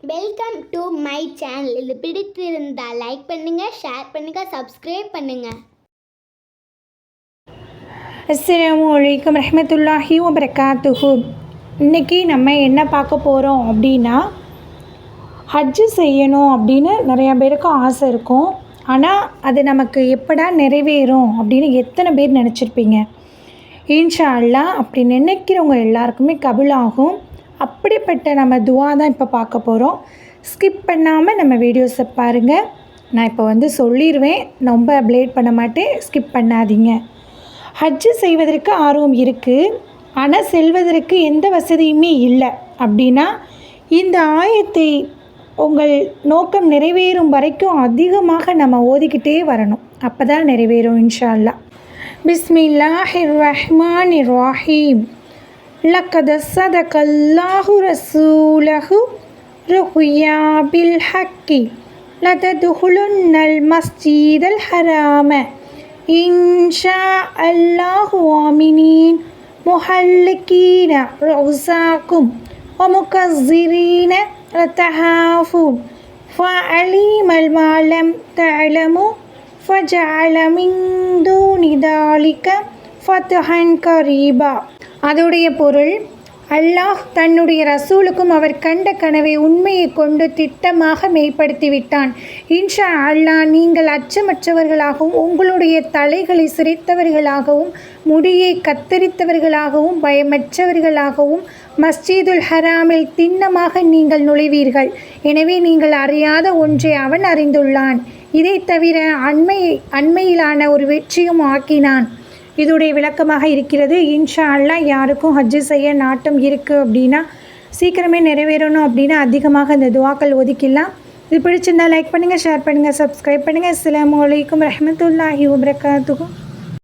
Welcome to my channel. இது பிடித்திருந்தால் like பண்ணுங்கள், ஷேர் பண்ணுங்கள், சப்ஸ்கிரைப் பண்ணுங்கள். அஸ்ஸலாமு அலைக்கும் ரஹ்மத்துல்லாஹி வபரகாத்துஹு. இன்றைக்கி நம்ம என்ன பார்க்க போகிறோம் அப்படின்னா, ஹஜ்ஜு செய்யணும் அப்படின்னு நிறையா பேருக்கு ஆசை இருக்கும். ஆனால் அது நமக்கு எப்படா நிறைவேறும் அப்படின்னு எத்தனை பேர் நினச்சிருப்பீங்க? இன்ஷா அல்லாஹ் அப்படி நினைக்கிறவங்க எல்லாருக்குமே கபூல் ஆகும். அப்படிப்பட்ட நம்ம துவா தான் இப்போ பார்க்க போகிறோம். ஸ்கிப் பண்ணாமல் நம்ம வீடியோஸை பாருங்கள். நான் இப்போ சொல்லிடுவேன், ரொம்ப ப்ளேட் பண்ண மாட்டேன், ஸ்கிப் பண்ணாதீங்க. ஹஜ்ஜு செய்வதற்கு ஆர்வம் இருக்குது, ஆனால் செல்வதற்கு எந்த வசதியுமே இல்லை அப்படின்னா, இந்த ஆயத்தை உங்கள் நோக்கம் நிறைவேறும் வரைக்கும் அதிகமாக நம்ம ஓதிக்கிட்டே வரணும். அப்போ தான் நிறைவேறும் இன்ஷா அல்லாஹ். பிஸ்மில்லாஹிர் ரஹ்மானிர் ரஹீம். லக்கத ஸதகல்லாஹு ரசூலஹு ருஹ்யா பில் ஹக்கி லததுஹுலுன்னல் மஸ்ஜிதல் ஹராம இன்ஷா அல்லாஹு ஆமினீன் முஹல்லிகீன ரௌஸாக்கும் வமுகஸ்ஸிரீன லதஹாஃபூன் ஃபஅலீமல் மா லம் தஅலமு ஃபஜஅல மின் தூனி தாலிக ஃபத்ஹன் கரீபா. அதோடைய பொருள், அல்லாஹ் தன்னுடைய ரசூலுக்கும் அவர் கண்ட கனவை உண்மையை கொண்டு திட்டமாக மெய்ப்படுத்திவிட்டான். இன்ஷா அல்லாஹ் நீங்கள் அச்சமற்றவர்களாகவும் உங்களுடைய தலைகளை சிரைத்தவர்களாகவும் முடியை கத்தரித்தவர்களாகவும் பயமற்றவர்களாகவும் மஸ்ஜிதுல் ஹராமில் திண்ணமாக நீங்கள் நுழைவீர்கள். எனவே நீங்கள் அறியாத ஒன்றை அவன் அறிந்துள்ளான். இதை தவிர அண்மையிலான ஒரு வெற்றியும் ஆக்கினான். இதோடைய விளக்கமாக இருக்கிறது. இன்ஷா அல்லாஹ் யாருக்கும் ஹஜ்ஜு செய்ய நாட்டம் இருக்குது அப்படின்னா, சீக்கிரமே நிறைவேறணும் அப்படின்னா அதிகமாக இந்த துவாக்கள் ஒதுக்கிடலாம். இது பிடிச்சிருந்தால் லைக் பண்ணுங்கள், ஷேர் பண்ணுங்கள், சப்ஸ்கிரைப் பண்ணுங்கள். அஸ்ஸலாமு அலைக்கும் ரஹ்மத்துல்லாஹி வபரகாத்துஹு.